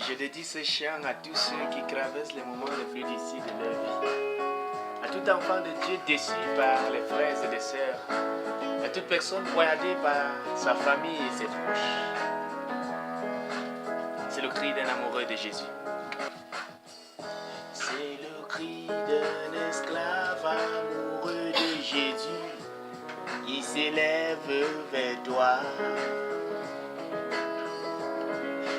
Je dédie ce chant à tous ceux qui traversent les moments les plus difficiles de leur vie. À tout enfant de Dieu déçu par les frères et les sœurs. À toute personne poignardée par sa famille et ses proches. C'est le cri d'un amoureux de Jésus. C'est le cri d'un esclave amoureux de Jésus qui s'élève vers toi.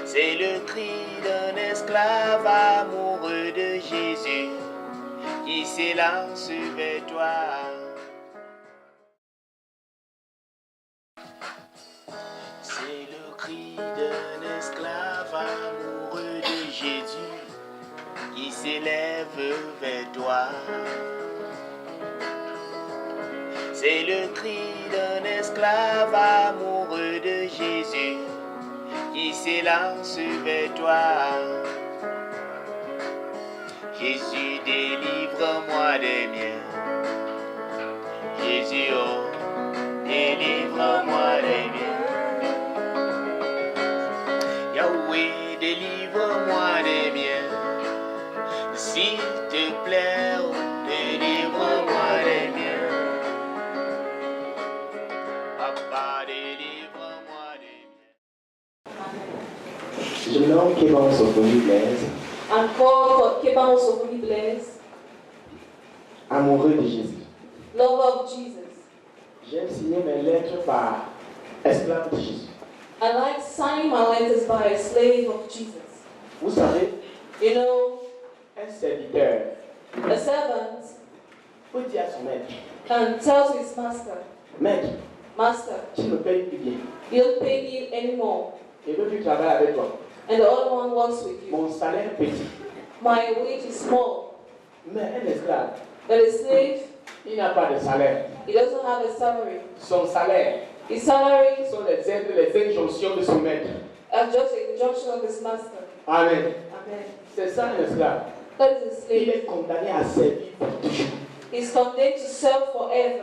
C'est le cri d'un esclave amoureux de Jésus qui s'élance vers toi. C'est le cri d'un esclave amoureux de Jésus qui s'élève vers toi. C'est le cri d'un esclave amoureux de Jésus qui s'élance vers toi. Jésus, délivre-moi des miens. Jésus, oh, délivre-moi des miens. Yahweh, délivre-moi des miens. S'il te plaît, oh, délivre-moi des miens. Papa, délivre-moi des miens. Je me nomme Kéban Sophonie Blaise. Encore Kéban Sophonie Blaise. Amoureux de Jésus. Lover of Jesus. J'aime signer mes lettres par esclave de Jésus. I like to sign my letters by a slave of Jesus. Vous savez, You know, un serviteur a servant peut dire à son maître, can tell to his master, maître, Master, tu ne me payes plus bien. you don't pay me anymore. Je veux plus travailler avec toi. And the other one works with you. Mon salaire est petit. My wage is small. Mais un esclave, But a slave, il n'a pas de salaire. he doesn't have a salary. Son salaire His salary sont les aides, les injonctions de son maître. is just a injunction of his master. Amen. Amen. C'est ça un esclave. That is a Il slave. est condamné à servir pour toujours. He's condemned to serve forever.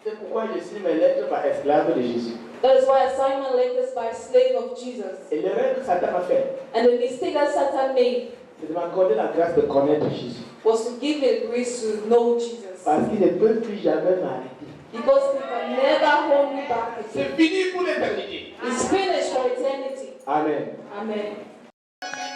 C'est pourquoi je signe mes lettres par esclave de Jésus. That is why I sign my letters by slave of Jesus. Et l'erreur que Satan a fait, And the mistake that Satan made c'est de m'accorder la grâce de connaître Jésus. was to give me the grace to know Jesus. Parce qu'il ne peut plus jamais m'arrêter. Because he can never hold me back C'est again. fini pour l'éternité. It's finished for eternity. Amen. Amen.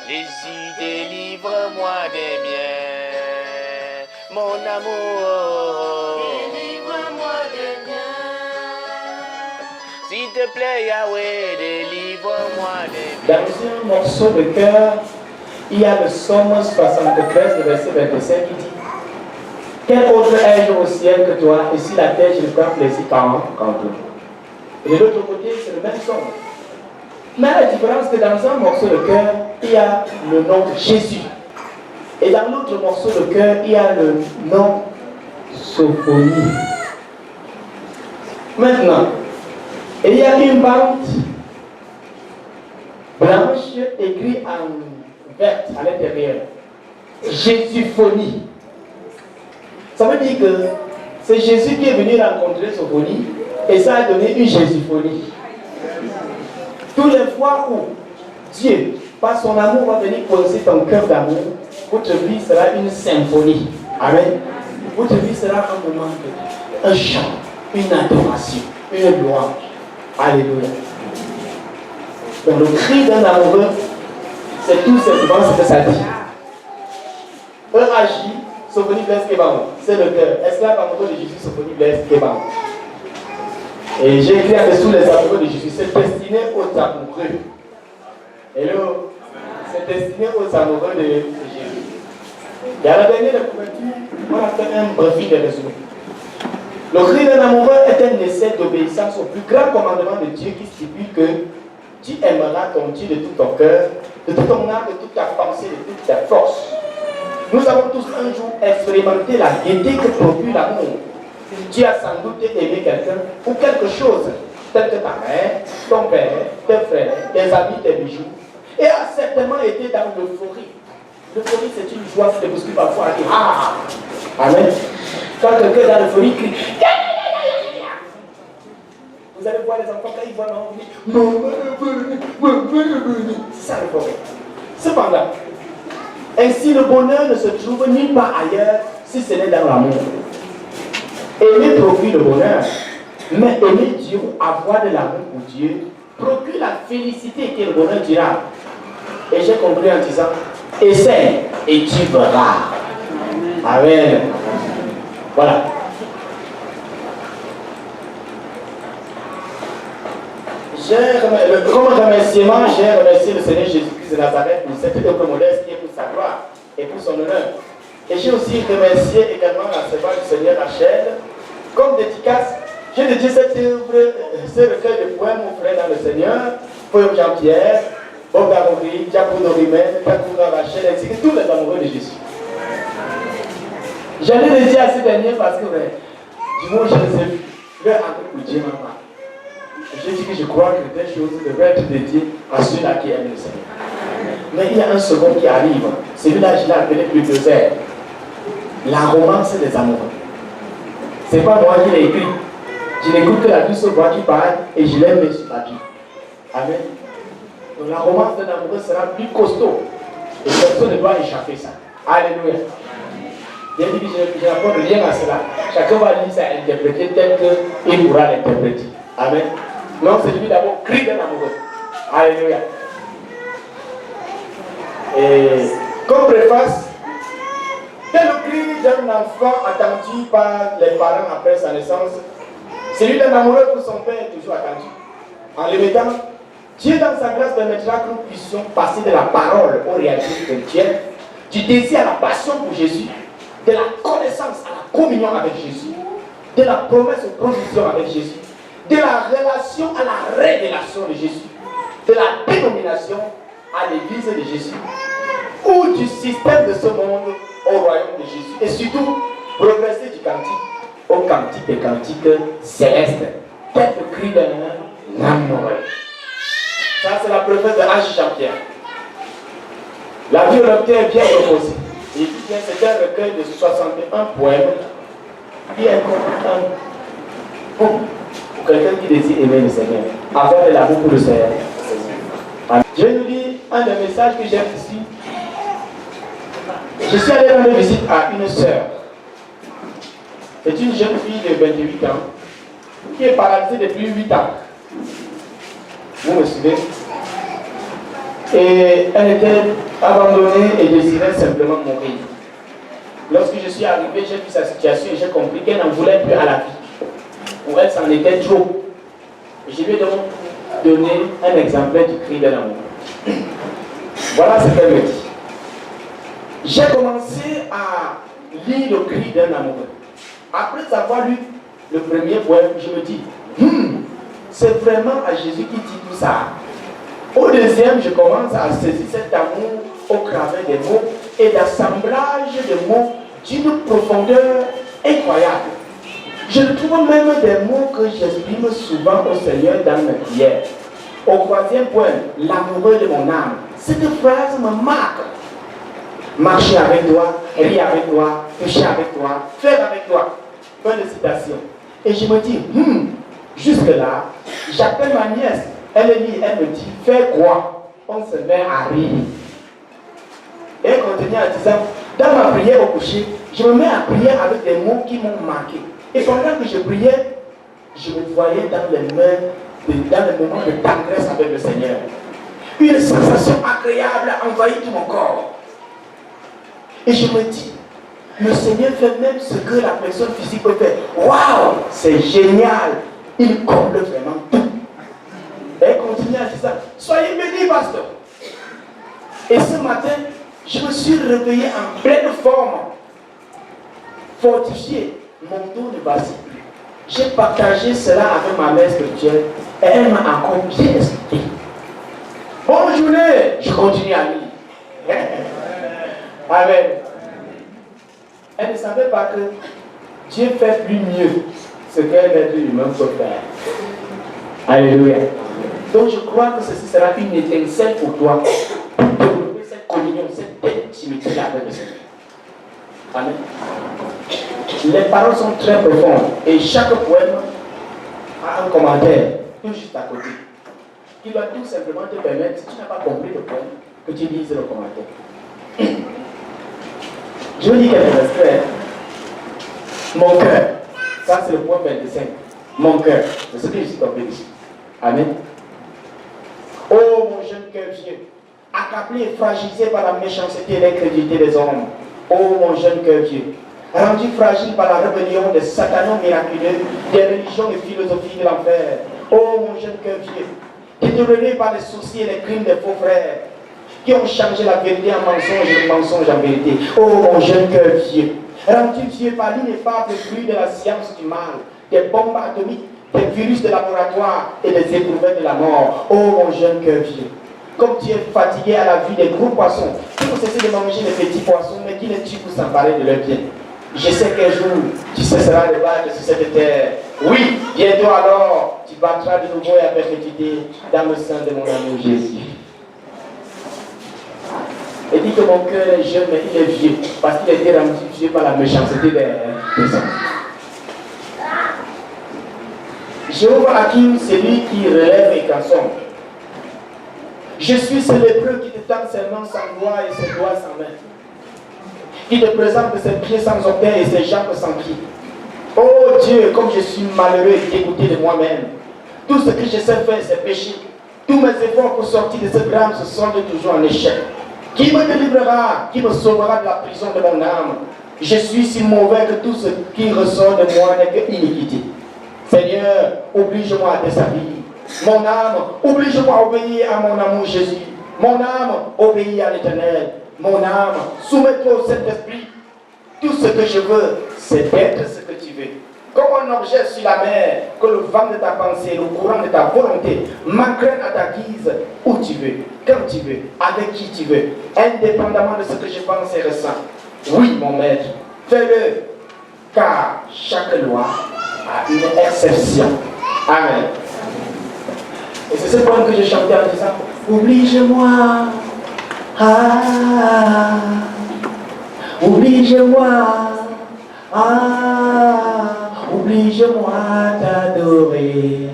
Jésus, délivre-moi des miens, mon amour. Délivre-moi des miens. S'il te plaît, Yahweh, délivre-moi des miens. Dans un morceau de cœur, il y a le psaume 73, le verset 25 qui dit: quel autre ai-je au ciel que toi, et si la terre je ne prends plaisir qu'en toi. Et de l'autre côté, c'est le même psaume. Mais la différence c'est que dans un morceau de cœur, il y a le nom de Jésus. Et dans l'autre morceau de cœur, il y a le nom Sophonie. Maintenant, il y a une bande blanche écrite en verte à l'intérieur. Jésuphonie. Ça veut dire que c'est Jésus qui est venu rencontrer Sophonie et ça a donné une Jésuphonie. Toutes les fois où Dieu, par son amour, va venir poser ton cœur d'amour, votre vie sera une symphonie. Amen. Votre vie sera un moment, un chant, une adoration, une louange. Alléluia. Donc le cri d'un amoureux, c'est tout simplement ce que ça dit. E-A-J, Sophonie Blaise Kéban. C'est le cœur. Esclave amoureux de Jésus, Sophonie Blaise Kéban. Et j'ai écrit en dessous les amoureux de Jésus. C'est destiné aux amoureux. Hello. C'est destiné aux amoureux de Jésus. Et à la dernière couverture, on a fait un brevet de résumé. Le cri d'un amoureux est un essai d'obéissance au plus grand commandement de Dieu qui stipule que tu aimeras ton Dieu de tout ton cœur, de tout ton âme, de toute ta pensée, de toute ta force. Nous avons tous un jour expérimenté la gaieté que procure l'amour. Tu as sans doute aimé quelqu'un ou quelque chose, tel que ta mère, ton père, tes frères, tes amis, tes bijoux, et a certainement été dans l'euphorie. L'euphorie, c'est une joie qui te bouscule parfois à dire ah! Amen. Quand quelqu'un est dans l'euphorie crie, vous allez voir les enfants quand ils voient maman, c'est ça l'euphorie. Cependant, ainsi le bonheur ne se trouve nulle part ailleurs si ce n'est dans l'amour. Aimer procure le bonheur, mais aimer Dieu ou avoir de l'amour pour Dieu procure la félicité qui est le bonheur durable. Et j'ai compris en disant, essaie et tu verras. Amen. Voilà. Comme remerciement, j'ai remercié le Seigneur Jésus-Christ de Nazareth pour cette œuvre modeste qui est pour sa gloire et pour son honneur. Et j'ai aussi remercié également la servante du Seigneur Rachel. Comme dédicace, j'ai dédié cette œuvre, ce recueil de poèmes aux frères dans le Seigneur, Paul Jean-Pierre, Bob Garouri, Diapo Dorimène, Kakoura Rachel, ainsi que tous les amoureux de Jésus. J'allais le dire à ces derniers parce que, du moins, je les ai vus, leur amour pour Dieu, maman. J'ai dit que je crois que des choses devraient être dédiées à ceux-là qui aiment le Seigneur. Mais il y a un second qui arrive. Celui-là, je l'ai appelé bulldozer. La romance des amoureux. Ce n'est pas moi qui l'ai écrit. Je n'écoute que la douce voix qui parle et je l'ai mis sur papier. Amen. Donc la romance d'un amoureux sera plus costaud. Et personne ne doit échapper ça. Alléluia. Bien dit que je n'apporte rien à cela. Chacun va lire ça et interpréter tel qu'il pourra l'interpréter. Amen. Non, c'est lui d'abord cri d'un amoureux. Alléluia. Et comme préface, tel le cri d'un enfant attendu par les parents après sa naissance, celui d'un amoureux pour son père est toujours attendu. En le mettant, Dieu dans sa grâce permettra que nous puissions passer de la parole aux réalités chrétiennes, du désir à la passion pour Jésus, de la connaissance à la communion avec Jésus, de la promesse aux provisions avec Jésus, de la relation à la révélation de Jésus, de la dénomination à l'église de Jésus, ou du système de ce monde au royaume de Jésus, et surtout progresser du cantique au cantique des cantiques célestes, tel le cri d'un amoureux. Ça, c'est la préface de H. Jean-Pierre. La vie est bien proposée. Et puis, c'est un recueil de 61 poèmes qui est un pour quelqu'un qui désire aimer le Seigneur, avoir de l'amour pour le Seigneur. Je vais nous lire un des messages que j'ai ici. Je suis allé rendre visite à une sœur. C'est une jeune fille de 28 ans qui est paralysée depuis 8 ans. Vous me suivez? Et elle était abandonnée et désirait simplement mourir. Lorsque je suis arrivé, j'ai vu sa situation et j'ai compris qu'elle n'en voulait plus à la vie. Pour elle, c'en était trop. Je lui ai donc donné un exemplaire du cri de l'amour. Voilà ce qu'elle me dit. J'ai commencé à lire le cri d'un amoureux. Après avoir lu le premier poème, je me dis, c'est vraiment à Jésus qui dit tout ça. Au deuxième, je commence à saisir cet amour au travers des mots et d'assemblage de mots d'une profondeur incroyable. Je trouve même des mots que j'exprime souvent au Seigneur dans mes prières. Au troisième point, l'amoureux de mon âme. Cette phrase me marque. Marcher avec toi, rire avec toi, toucher avec toi, faire avec toi. Fin de citation. Et je me dis, jusque-là, j'appelle ma nièce. Elle me dit, fais quoi? On se met à rire. Et elle continue en disant, dans ma prière au coucher, je me mets à prier avec des mots qui m'ont marqué. Et pendant que je priais, je me voyais dans les moments de tendresse avec le Seigneur. Une sensation agréable envahit tout mon corps. Et je me dis, le Seigneur fait même ce que la personne physique peut faire. Waouh, c'est génial. Il comble vraiment tout. Et elle continue à dire ça. Soyez bénis, pasteur. Et ce matin, je me suis réveillé en pleine forme, fortifié. Mon dos ne vacille plus. J'ai partagé cela avec ma mère spirituelle et elle m'a encore bien expliqué. Bonne journée, je continue à lire. Amen. Elle ne savait pas que Dieu fait plus mieux ce qu'un être humain peut faire. Alléluia. Donc je crois que ceci sera une étincelle pour toi pour développer cette communion, cette intimité avec le Seigneur. Amen. Les paroles sont très profondes et chaque poème a un commentaire tout juste à côté qui doit tout simplement te permettre, si tu n'as pas compris le poème, que tu lises le commentaire. Je vous dis quelques extraits. Mon cœur, ça c'est le point 25. Mon cœur, c'est ce que je suis tombé ici. Amen. Oh mon jeune cœur vieux, accablé et fragilisé par la méchanceté et l'incrédulité des hommes. Oh mon jeune cœur vieux, rendu fragile par la rébellion des satanons miraculeux, des religions et philosophies de l'enfer. Oh mon jeune cœur vieux, détourné par les soucis et les crimes des faux frères, qui ont changé la vérité en mensonge et le mensonge en vérité. Oh mon jeune cœur vieux, rendu vieux par l'ineffable fruit de la science du mal, des bombes atomiques, des virus de laboratoire et des éprouvettes de la mort. Oh mon jeune cœur vieux, comme tu es fatigué à la vue des gros poissons, qui vont cesser de manger les petits poissons, mais qui les tuent pour s'emparer de leurs biens. Je sais qu'un jour, tu cesseras de battre sur cette terre. Oui, bientôt alors, tu battras de nouveau et à perpétuité dans le sein de mon amour Jésus. Et dit que mon cœur est jeune, mais il est vieux, parce qu'il a été rendu vieux par la méchanceté des hommes. Jéhovah Hakim, c'est lui qui relève et transforme. Je suis ce lépreux qui te tend ses mains sans doigts et ses doigts sans main, qui te présente ses pieds sans orteils et ses jambes sans pieds. Oh Dieu, comme je suis malheureux et dégoûté de moi-même. Tout ce que je sais faire, c'est pécher. Tous mes efforts pour sortir de ce drame se soldent toujours en échec. Qui me délivrera, qui me sauvera de la prison de mon âme? Je suis si mauvais que tout ce qui ressort de moi n'est que iniquité. Seigneur, oblige-moi à te servir. Mon âme, oblige-moi à obéir à mon amour Jésus. Mon âme, obéis à l'Éternel. Mon âme, soumets-toi au Saint-Esprit. Tout ce que je veux, c'est d'être ce que tu veux. Comme un objet sur la mer, que le vent de ta pensée, le courant de ta volonté m'entraîne à ta guise, où tu veux, comme tu veux, avec qui tu veux, indépendamment de ce que je pense et ressens. Oui, mon maître, fais-le, car chaque loi a une exception. Amen. Et c'est ce point que j'ai chanté en disant, oblige-moi, oblige-moi, oblige-moi t'adorer,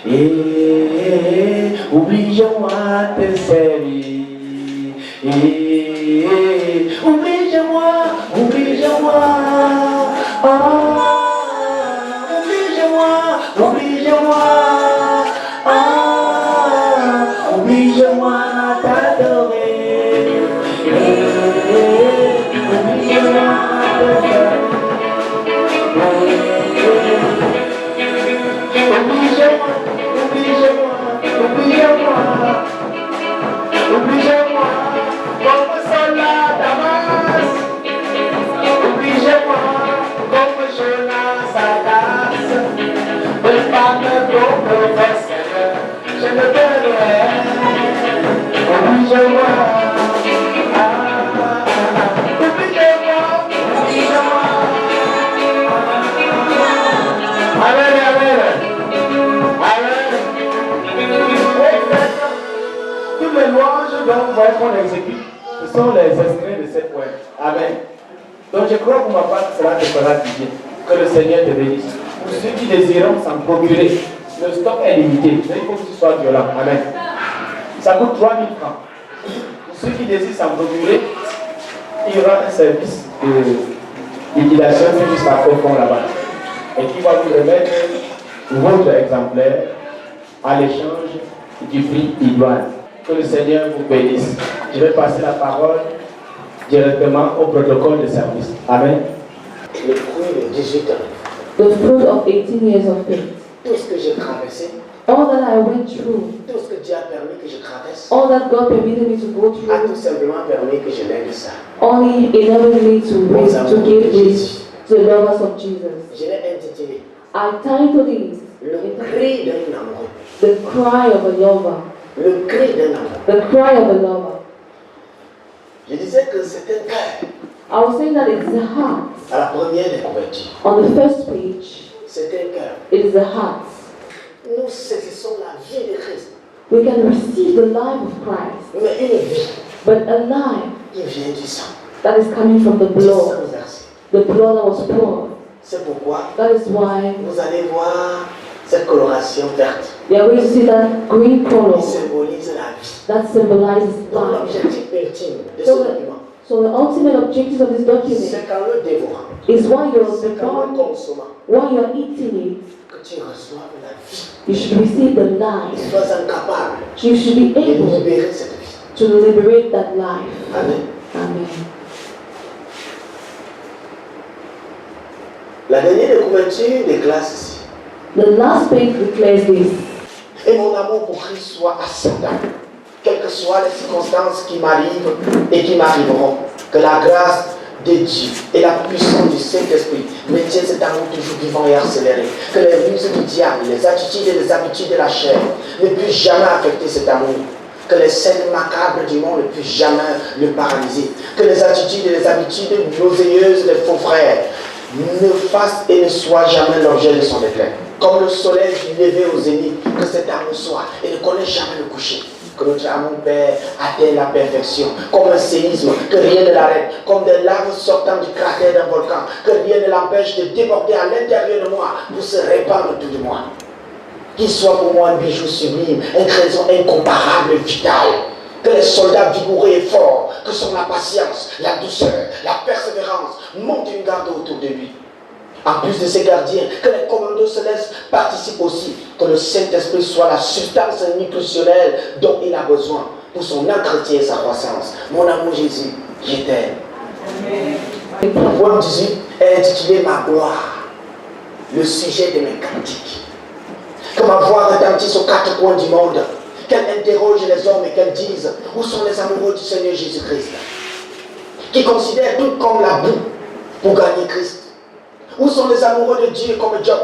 et oblige-moi te servir, et oblige-moi, oblige-moi, oblige-moi, oblige-moi t'adorer, oblige-moi te servir. Oblige-moi, comme soldat Damas. Oblige-moi, comme Jonas à Damas. De pas me professeur, je ne peux rien. Oblige-moi, oblige-moi. Amen, amen. Toutes les louanges dont qu'on exécute, ce sont les extraits de cette poème. Amen. Donc je crois pour ma part que cela te fera du bien. Que le Seigneur te bénisse. Pour ceux qui désirent s'en procurer, le stock est limité. Mais il faut que tu sois violent. Amen. Ça coûte 3 000 francs. Pour ceux qui désirent s'en procurer, il y aura un service de liquidation jusqu'à au fond là-bas. Et qui va vous remettre votre exemplaire à l'échange du prix idoine. Que le Seigneur vous bénisse. Je vais passer la parole directement au protocole de service. Amen. Le fruit de 18 ans. The fruit of 18 years of faith. Tout ce que j'ai traversé, All that I went through, tout ce que Dieu a permis que je traverse, all that God permitted me to go a through, tout simplement permis que je lève ça. only enabled me to give this to the lovers of Jesus. Je l'ai intitulé I titled it Le cri d'un amoureux. The Cry of a Lover. Le cri d'un amoureux. The Cry of a Lover. Je disais que c'est un cœur. I was saying that it's the heart. À la première des couvertures, On the first page, c'est un cœur. it is the heart. Nous saisissons la vie de Christ. We can receive the life of Christ, Mais une vie but a life qui vient du sang. that is coming from the Du blood, sang versé. the blood that was poured. C'est pourquoi That is why vous allez voir Cette coloration verte. You are going to see that green color Qui symbolise la vie. that symbolizes Donc life. l'objectif ultime de ce So document, the ultimate objective of this document c'est qu'en le dévorant, is while you're c'est qu'en le devouring, consommant, while you're eating it, que tu reçoives la vie. you should receive the Tu life. sois incapable You should be de able libérer cette vie. to liberate that life. Amen. Amen. La dernière de couverture déclare ceci. The last page declares this. Et mon amour pour Christ soit ascendant. Quelles que soient les circonstances qui m'arrivent et qui m'arriveront, que la grâce de Dieu et la puissance du Saint-Esprit maintiennent cet amour toujours vivant et accéléré. Que les ruses du diable, les attitudes et les habitudes de la chair ne puissent jamais affecter cet amour. Que les scènes macabres du monde ne puissent jamais le paralyser. Que les attitudes et les habitudes nauséeuses des faux frères ne fassent et ne soient jamais l'objet de son déclin. Comme le soleil du lever au zénith, que cet amour soit et ne connaisse jamais le coucher. Que notre amour, Père, atteigne la perfection, comme un séisme, que rien ne l'arrête, comme des laves sortant du cratère d'un volcan, que rien ne l'empêche de déborder à l'intérieur de moi pour se répandre autour de moi. Qu'il soit pour moi un bijou sublime, un trésor incomparable et vital. Que les soldats vigoureux et forts, que sont la patience, la douceur, la persévérance, montent une garde autour de lui. En plus de ces gardiens, que les commandos célestes participent aussi, que le Saint-Esprit soit la substance nutritionnelle dont il a besoin pour son entretien et sa croissance. Mon amour Jésus, je t'aime. Le poème 18 est intitulé Ma gloire, le sujet de mes cantiques. Que ma voix retentisse aux quatre coins du monde, qu'elle interroge les hommes et qu'elle dise où sont les amoureux du Seigneur Jésus-Christ, qui considèrent tout comme la boue pour gagner Christ. Où sont les amoureux de Dieu comme Job?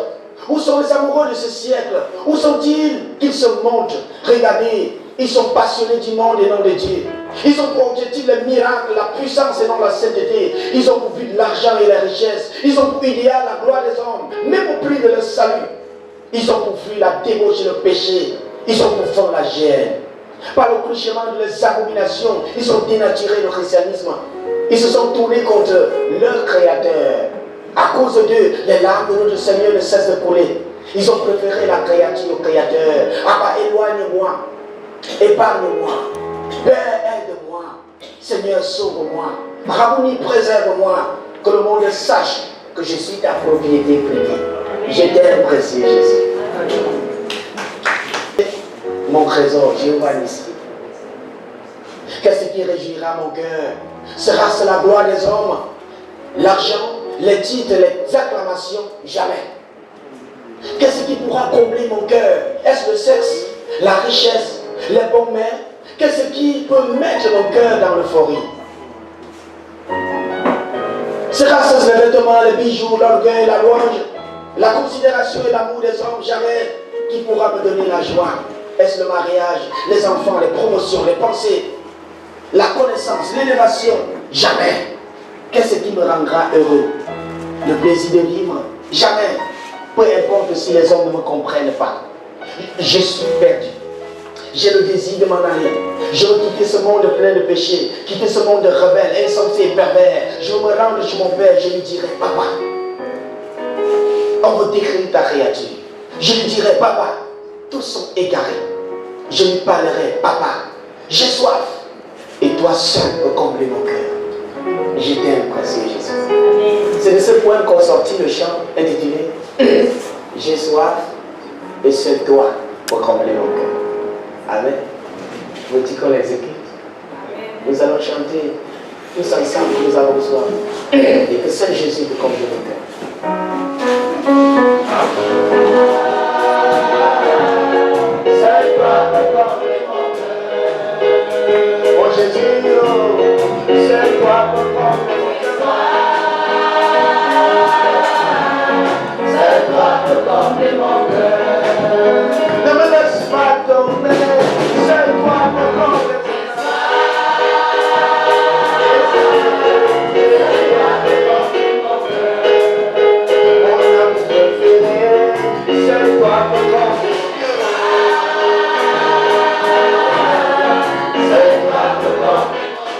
Où sont les amoureux de ce siècle? Où sont-ils qu'ils se montrent? Regardez, ils sont passionnés du monde et non de Dieu. Ils ont pour objectif les miracles, la puissance et non la sainteté. Ils ont pour but l'argent et la richesse. Ils ont pour idéal la gloire des hommes, même au prix de leur salut. Ils ont pour fuir la débauche et le péché. Ils ont pour fond la gêne. Par le truchement de leurs abominations, ils ont dénaturé le christianisme. Ils se sont tournés contre leur Créateur. À cause d'eux, les larmes de notre Seigneur ne cessent de couler. Ils ont préféré la créature au Créateur. Abba, éloigne-moi. Épargne-moi. Père, aide-moi. Seigneur, sauve-moi. Rabouni, préserve-moi. Que le monde sache que je suis ta propriété privée. Je t'aime, précieux Jésus. Mon trésor, Jéhovah Nissi. Qu'est-ce qui réjouira mon cœur? Sera-ce la gloire des hommes? L'argent, les titres, les acclamations? Jamais. Qu'est-ce qui pourra combler mon cœur? Est-ce le sexe, la richesse, les bons mères? Qu'est-ce qui peut mettre mon cœur dans l'euphorie? Sera-ce les vêtements, les bijoux, l'orgueil, la louange, la considération et l'amour des hommes? Jamais. Qui pourra me donner la joie? Est-ce le mariage, les enfants, les promotions, les pensées, la connaissance, l'élévation? Jamais. Qu'est-ce qui me rendra heureux? Le plaisir de vivre? Jamais. Peu importe si les hommes ne me comprennent pas. Je suis perdu. J'ai le désir de m'en aller. Je veux quitter ce monde plein de péchés, quitter ce monde rebelle, insensé et pervers. Je veux me rendre chez mon père. Je lui dirai, papa, on veut décrire ta créature. Je lui dirai, papa, tous sont égarés. Je lui parlerai, papa, j'ai soif. Et toi seul peux combler mon cœur. Je t'aime, précieux Jésus. C'est de ce point qu'on sortit le chant intitulé J'ai soif et seul toi peux combler mon cœur. Amen. Veux-tu qu'on l'exécute? Nous allons chanter tous ensemble, nous avons soif. Et que seul Jésus peut combler mon cœur. Seul toi peux combler mon cœur. Oh Jésus, oh, seul toi peux combler mon cœur. Seul toi peux combler mon cœur. Ne me laisse pas tomber. Seul toi peux combler mon cœur. Seul toi peux combler mon cœur. Mon âme préférée. Seul toi peux combler mon cœur. Seul toi peux combler mon cœur.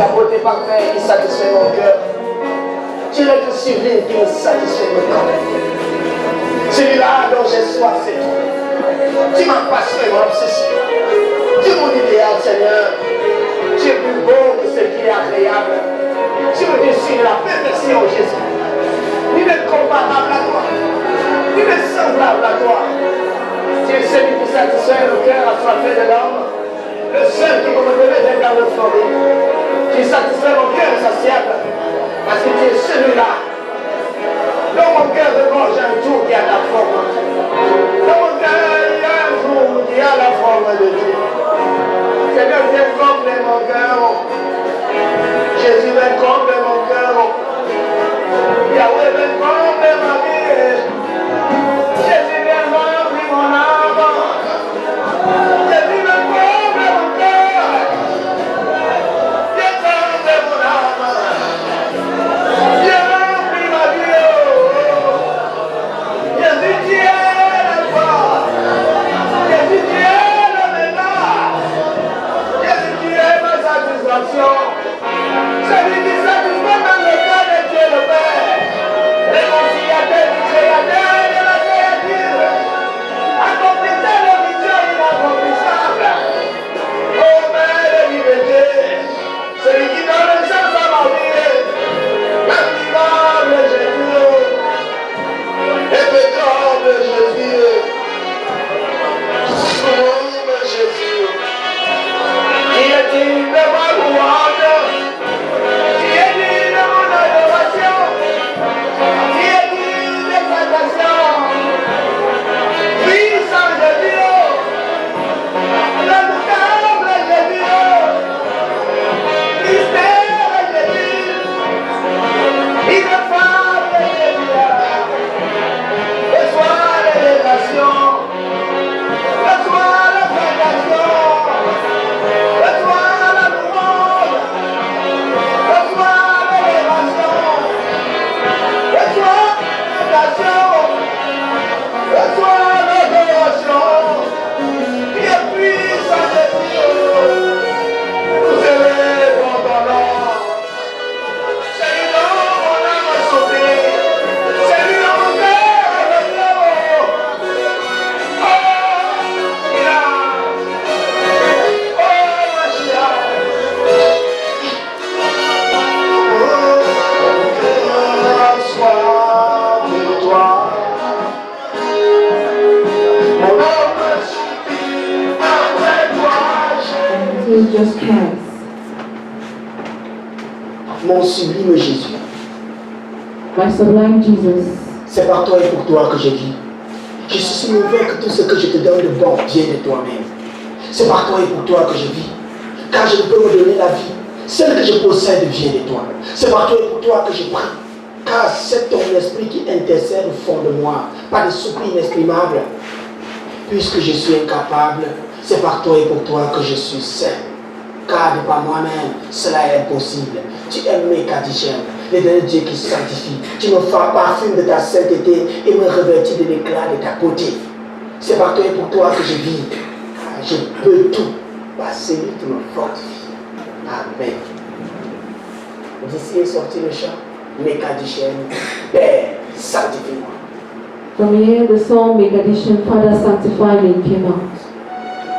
ta beauté parfaite qui satisfait mon cœur. Tu es le sublime qui me satisfait mon cœur. Celui-là dont j'ai soif, c'est toi. Tu m'as passionné mon obsession. Tu es mon idéal, Seigneur. Tu es plus beau que ce qui est agréable. Tu me dessus de la perfection, Jésus. Nul n'est comparable à toi. Nul n'est semblable à toi. Tu es celui qui satisfait le cœur assoiffé de l'homme. Le seul qui peut me donner des gardes fleuries. Tu satisfais mon cœur insatiable. Parce que tu es celui-là. Dans mon cœur de gorge, un jour qui a la forme. Dans mon cœur, il y a un jour qui a la forme de Dieu. Seigneur, viens combler mon cœur. Jésus, viens combler mon cœur. Yahweh, viens combler ma vie. Jésus, viens remplir mon âme. Jésus, viens combler mon cœur. Viens combler mon âme. Viens remplir ma vie. Jésus, tu es la gloire. Jésus, tu es le ménage. Jésus, tu es ma satisfaction. Celui qui satisfait dans le cœur de Dieu le Père. Réconciliateur du Créateur et de la créature. Accomplissez le mission inaccomplissable. Ô Mère de liberté, celui qui donne le sens à ma vie. L'invivable Jésus. Impeccable Jésus. Sublime Jésus. Qui est digne de ma louange? Qui est digne de mon adoration? Qui est digne d'exaltation? Puissant Jésus, redoutable Jésus, mystère Jésus, ineffable Jésus. Reçois l'élévation, reçois l'exaltation, reçois la louange, reçois l'élévation, reçois l'exaltation, reçois l'adoration. Qui est puissant Jésus, nous élèvons ton nom. C'est lui dont mon âme est sauvée, c'est lui dont mon cœur est heureux. Oh, il a, oh, Mashiach. Sois de toi. Mon âme soupire après toi. He just cares. Mon sublime Jésus, My sublime Jesus, c'est par toi et pour toi que je vis. Je suis si mauvais que tout ce que je te donne de bon vient de toi-même. C'est par toi et pour toi que je vis. Car je ne peux me donner la vie. Celle que je possède vient de toi. C'est par toi et pour toi que je prie. Car c'est ton esprit qui intercède au fond de moi, par des soupirs inexprimables. Puisque je suis incapable, c'est par toi et pour toi que je suis saint. Car de par moi-même, cela est impossible. Tu aimes mes Kadishem, le dernier Dieu qui sanctifie. Tu me parfumes de ta sainteté et me revêtis de l'éclat de ta beauté. C'est par toi et pour toi que je vis. Car je peux tout par celui qui me fortifie. Amen. D'ici est sorti le chant. Mes Kadishem, Père, sanctifie-moi. from here the song Megadishan, Father Sanctify Me, came out.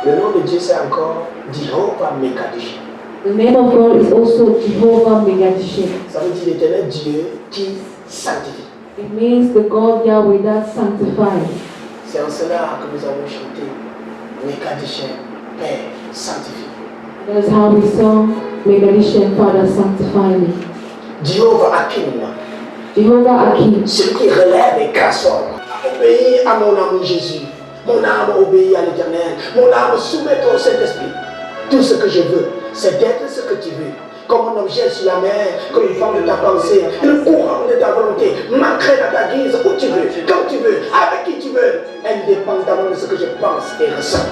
Le nom de Dieu c'est encore Jehovah Mekadish. The name of God is also Jehovah Megadishan. Ça veut dire l'éternel Dieu qui sanctifie. It means the God Yahweh that sanctifies. C'est en cela que nous avons chanté Mekadish, Père, sanctifie. That's how we song Megadishan, Father Sanctify Me. Jehovah Akim, Jehovah Akim, celui qui relève et cassonne. Obéis à mon amour Jésus. Mon âme obéit à l'Éternel. Mon âme soumet au Saint-Esprit. Tout ce que je veux, c'est d'être ce que tu veux. Comme un objet sur la mer, comme une forme de ta pensée, le courant de ta volonté, m'ancrer dans ta guise où tu veux, quand tu veux, avec qui tu veux, indépendamment de ce que je pense et ressens.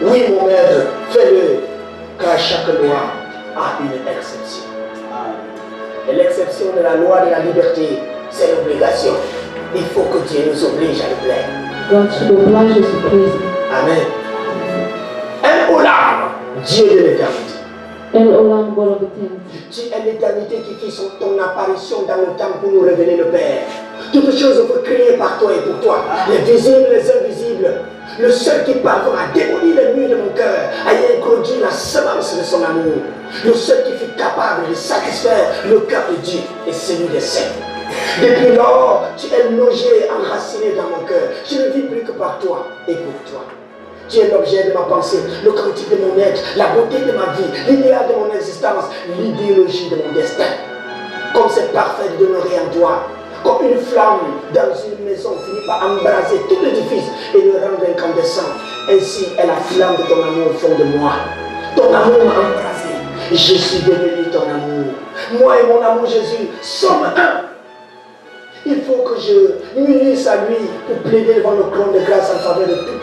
Oui, mon maître, fais-le, car chaque loi a une exception. Et l'exception de la loi de la liberté, c'est l'obligation. Il faut que Dieu nous oblige à le plaire. God should oblige us to praise Him. Amen. Un Olam, Dieu de l'éternité. El Olam, God of the tent. Tu es l'éternité qui fit ton apparition dans le temps pour nous révéler le Père. Toutes choses furent créées par toi et pour toi, les visibles, les invisibles. Le seul qui parvint à démolir les murs de mon cœur, à y introduire la semence de son amour. Le seul qui fut capable de satisfaire le cœur de Dieu et celui des saints. Depuis lors, tu es logé, enraciné dans mon cœur. Je ne vis plus que par toi et pour toi. Tu es l'objet de ma pensée, le cantique de mon être, la beauté de ma vie, l'idéal de mon existence, l'idéologie de mon destin. Comme c'est parfait de demeurer en toi, comme une flamme dans une maison finit par embraser tout l'édifice et le rendre incandescent. Ainsi est la flamme de ton amour au fond de moi. Ton amour m'a embrasé. Je suis devenu ton amour. Moi et mon amour Jésus sommes un. Il faut que je m'unisse à lui pour plaider devant le trône de grâce en faveur de tout.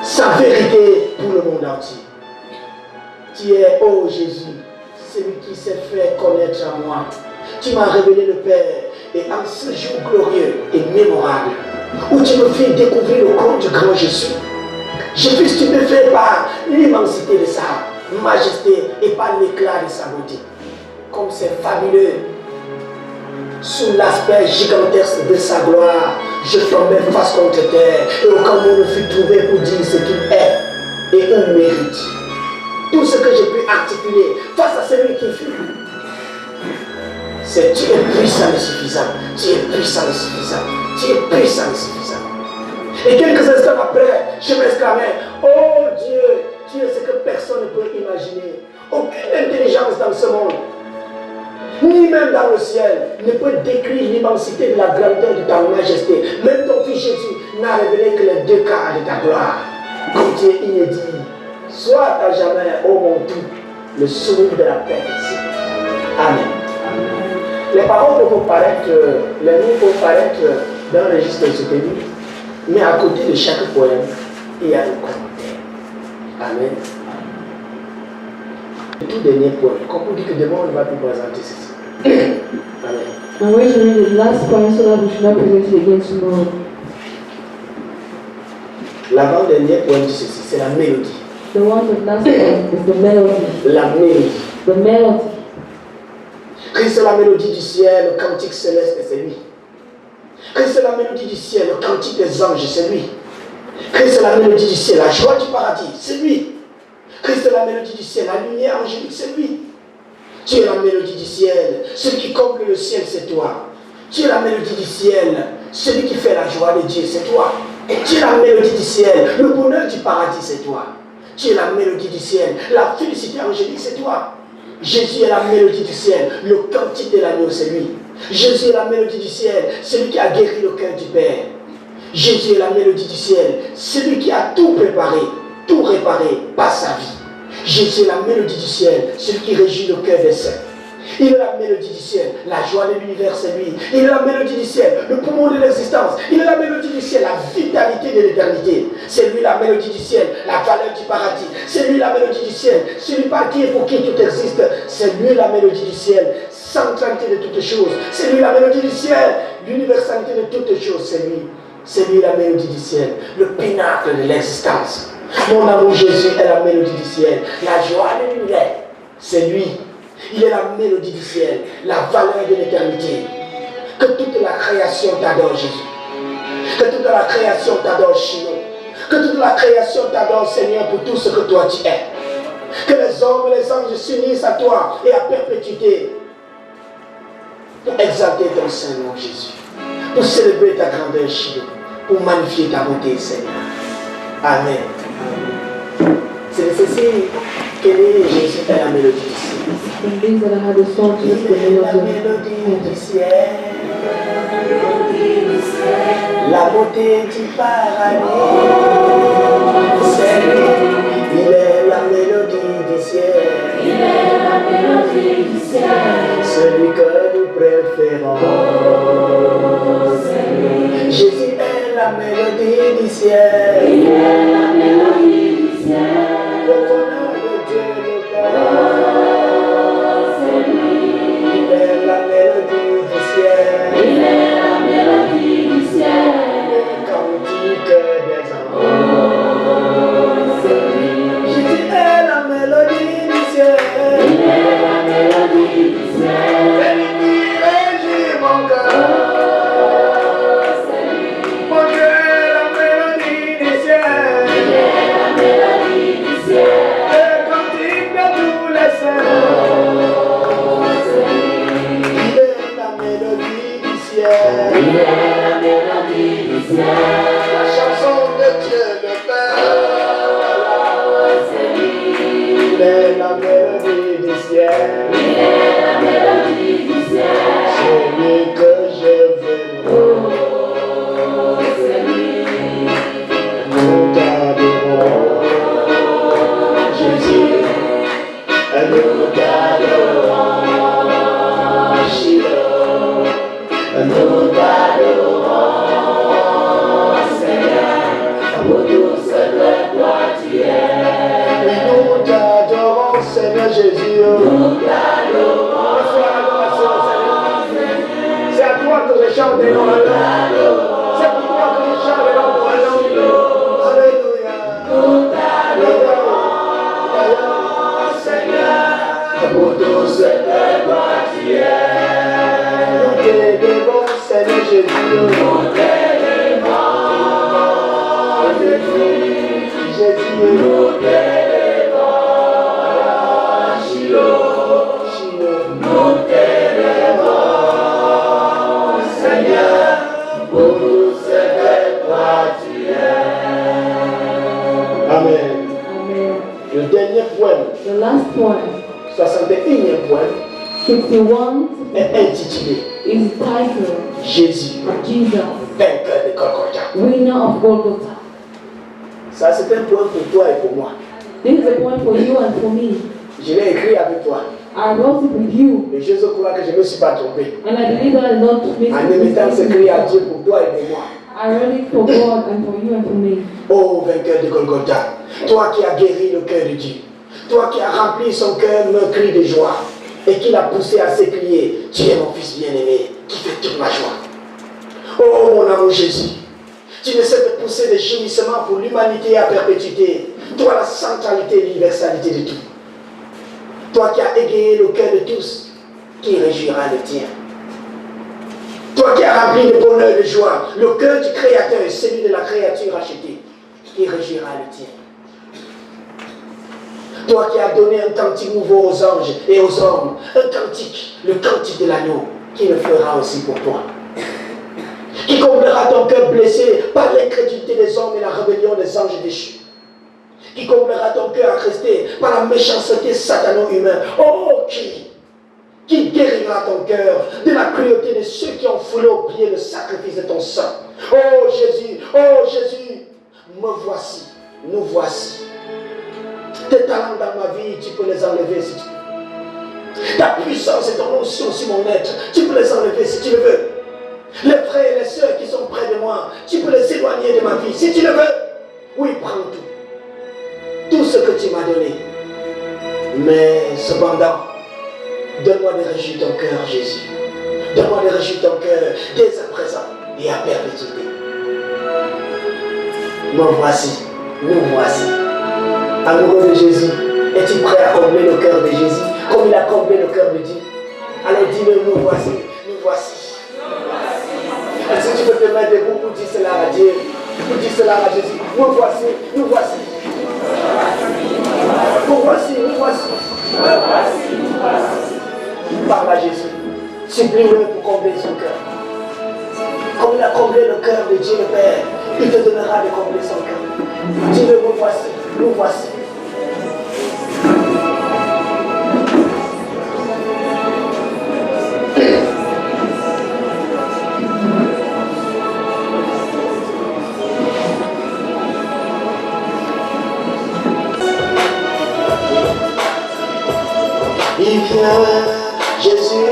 Sa vérité pour le monde entier. Tu es, ô Jésus, celui qui s'est fait connaître à moi. Tu m'as révélé le Père et en ce jour glorieux et mémorable où tu me fais découvrir le corps du grand Jésus. Je fus stupéfait par l'immensité de sa majesté et par l'éclat de sa beauté. Comme c'est fabuleux, sous l'aspect gigantesque de sa gloire, je tombais face contre terre et aucun mot ne fut trouvé pour dire ce qu'il est et où mérite. Tout ce que j'ai pu articuler face à celui qui fut, c'est tu es puissant et suffisant, tu es puissant et suffisant, tu es puissant et suffisant. Et quelques instants après, je m'exclamais, oh Dieu, tu es ce que personne ne peut imaginer. Aucune intelligence dans ce monde, ni même dans le ciel, ne peut décrire l'immensité de la grandeur de ta majesté. Même ton fils Jésus n'a révélé que les deux quarts de ta gloire. Comme tu es inédit, sois à jamais, ô mon tout, le sourire de la paix ici. Amen. Les paroles peuvent paraître, les mots peuvent paraître dans le registre soutenu, mais à côté de chaque poème, il y a le commentaire. Amen. Le tout dernier point, comme on dit que demain on ne va plus présenter ceci. Amen. I'm going to read the last point so that we should not present it again tomorrow. L'avant-dernier point dit ceci, c'est la mélodie. The one with last point is the melody. La mélodie. The melody. Christ est la mélodie du ciel, le cantique céleste, c'est lui. Christ est la mélodie du ciel, le cantique des anges, c'est lui. Christ est la mélodie du ciel, la joie du paradis, c'est lui. Christ est la mélodie du ciel, la lumière angélique, c'est lui. Tu es la mélodie du ciel, celui qui comble le ciel, c'est toi. Tu es la mélodie du ciel, celui qui fait la joie de Dieu, c'est toi. Et tu es la mélodie du ciel, le bonheur du paradis, c'est toi. Tu es la mélodie du ciel, la félicité angélique, c'est toi. Jésus est la mélodie du ciel, le cantique de l'agneau, c'est lui. Jésus est la mélodie du ciel, celui qui a guéri le cœur du Père. Jésus est la mélodie du ciel, celui qui a tout préparé, tout réparé par sa vie. Jésus est la mélodie du ciel, celui qui régit le cœur des saints. Il est la mélodie du ciel, la joie de l'univers, c'est lui. Il est la mélodie du ciel, le poumon de l'existence. Il est la mélodie du ciel, la vitalité de l'éternité. C'est lui la mélodie du ciel, la valeur du paradis. C'est lui la mélodie du ciel, celui par qui et pour qui tout existe. C'est lui la mélodie du ciel, centralité de toutes choses. C'est lui la mélodie du ciel, l'universalité de toutes choses. C'est lui. C'est lui la mélodie du ciel, le pinacle de l'existence. Mon amour Jésus est la mélodie du ciel, la joie de l'univers. C'est lui. Il est la mélodie du ciel, la valeur de l'éternité. Que toute la création t'adore Jésus. Que toute la création t'adore Chino. Que toute la création t'adore Seigneur pour tout ce que toi tu es. Que les hommes et les anges s'unissent à toi et à perpétuité pour exalter ton Saint-Nom Jésus. Pour célébrer ta grandeur Chino. Pour magnifier ta beauté Seigneur. Amen. C'est ceci que Jésus est la mélodie du ciel. The things that I had a song to the melody. La beauté du paradis, c'est lui, il est la mélodie du ciel. Il est la mélodie du ciel. Celui que nous préférons. Jésus est la mélodie du ciel. Il est la mélodie du ciel. Le bonheur de Dieu le Père. Il est la mélodie du ciel. Il est la mélodie du ciel. Le cantique des anges. Jésus est la mélodie du ciel. Il est la mélodie du ciel. C'est lui que je veux. Oh, c'est lui. Nous t'adorons, Jésus. Nous t'adorons, Shiloh. Nous t'adorons, Seigneur, pour tout ce que toi tu es. Et nous t'adorons, Seigneur Jésus. Nous t'adorons, Seigneur. C'est à toi que je chante des noms. C'est pour toi que je chante des noms pour un nom. Alléluia. Nous t'adorons, Seigneur, pour tout ce que toi tu es. Nous t'élevons, Seigneur Jésus. Nous t'élevons, Jésus. Nous t'élevons, Shiloh. Nous t'élevons, Seigneur, pour tout ce que toi tu es. Amen. Amen. Le dernier poème, The last poem, 61e poème, 61, est intitulé is titled Jésus, Jesus, vainqueur de Golgotha. Winner of Golgotha. Ça, c'est un poème pour toi et pour moi. This is a poem for you and for me. Je l'ai écrit avec toi. I wrote it with you, Et je crois que je ne me suis pas trompé. and I believe that is not En émettant ce cri à Dieu pour toi et pour moi. I wrote it for God and for you and for me. Ô vainqueur de Golgotha, toi qui as guéri le cœur de Dieu, toi qui as rempli son cœur d'un cri de joie et qui l'a poussé à s'écrier, tu es mon fils bien-aimé qui fait toute ma joie. Oh mon amour Jésus, tu ne sais de pousser des gémissements pour l'humanité à perpétuité, toi la centralité et l'universalité de tout. Toi qui as égayé le cœur de tous, qui réjouira le tien. Toi qui as rempli de bonheur et de joie le cœur du Créateur et celui de la créature rachetée, qui réjouira le tien. Toi qui as donné un cantique nouveau aux anges et aux hommes, un cantique, le cantique de l'agneau, qui le fera aussi pour toi. Qui comblera ton cœur blessé par l'incrédulité des hommes et la rébellion des anges déchus. Qui comblera ton cœur attristé par la méchanceté satano-humain. Oh, qui guérira ton cœur de la cruauté de ceux qui ont foulé au pied le sacrifice de ton sang. Oh Jésus, me voici, nous voici. Tes talents dans ma vie, tu peux les enlever si tu veux. Ta puissance et ton onction sur mon être, tu peux les enlever si tu le veux. Les frères et les sœurs qui sont près de moi, tu peux les éloigner de ma vie si tu le veux. Oui, prends tout. Tout ce que tu m'as donné. Mais cependant, donne-moi de réjouir ton cœur, Jésus. Donne-moi de réjouir ton cœur dès à présent et à perpétuité. Me voici, nous voici. Amoureux de Jésus, es-tu prêt à combler le cœur de Jésus comme il a comblé le cœur de Dieu? Alors dis-le, nous voici, nous voici. Est-ce que tu peux te mettre debout pour dire cela à Dieu? Pour dire cela à Jésus? Nous voici, nous voici. Nous voici, nous voici. Parle à Jésus. Supplie-le pour combler son cœur. Comme il a comblé le cœur de Dieu le Père, il te donnera de combler son cœur. Dis-le, nous voici, nous voici. Il vient, Jésus,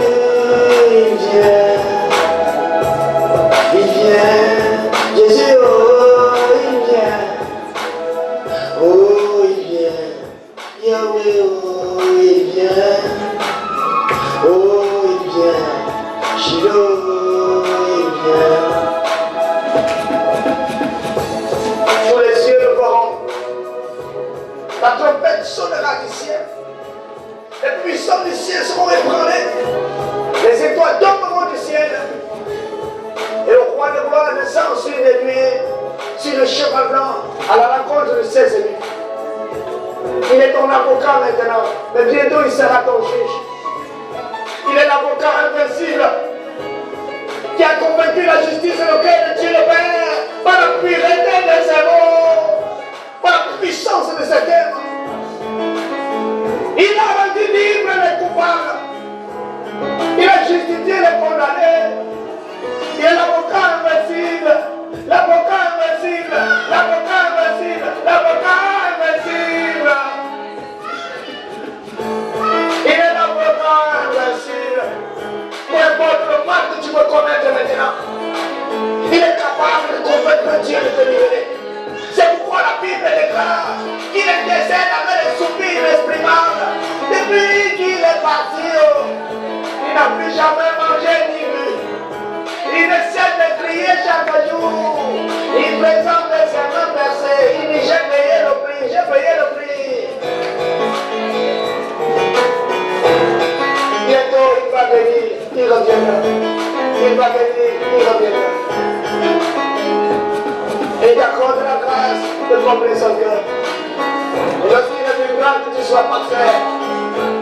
il vient. Il vient, Jésus, oh, il vient. Oh, il vient. Yahweh, oh, il vient. Oh, il vient. Shiloh, il vient. Tous les cieux le verront. La trompette sonnera du ciel. Les puissants du ciel seront ébranlés. Les étoiles tomberont du ciel. Et le roi de gloire descend sur une nuée, sur le cheval blanc, à la rencontre de ses ennemis. Il est ton avocat maintenant, mais bientôt il sera ton juge. Il est l'avocat invincible qui a convaincu la justice et le cœur de Dieu le Père par la pureté de ses mots, par la puissance de ses termes. Il a rendu libre les coupables. de Dieu de te libérer. C'est pourquoi la Bible déclare qu'il intercède avec les soupirs inexprimables. Depuis qu'il est parti, il n'a plus jamais mangé ni bu. Il ne cesse de crier chaque jour. Il présente ses mains percées. Il dit j'ai payé le prix, j'ai payé le prix. Bientôt il va venir, il reviendra. Il va venir, il reviendra. Et il t'accorde la grâce de combler son cœur. Et lorsqu'il est plus grand que tu sois parfait,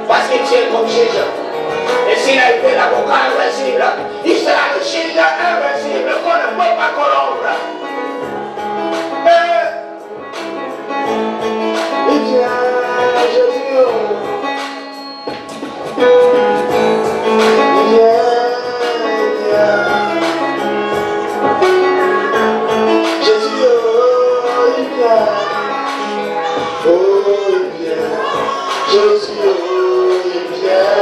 parce qu'il tient comme juge. Et s'il a été l'avocat invincible, il sera le juge invincible qu'on ne peut pas corrompre. Mais il vient, Jésus. Il vient. Jésus, il vient. Oh, il vient. Jésus, il vient.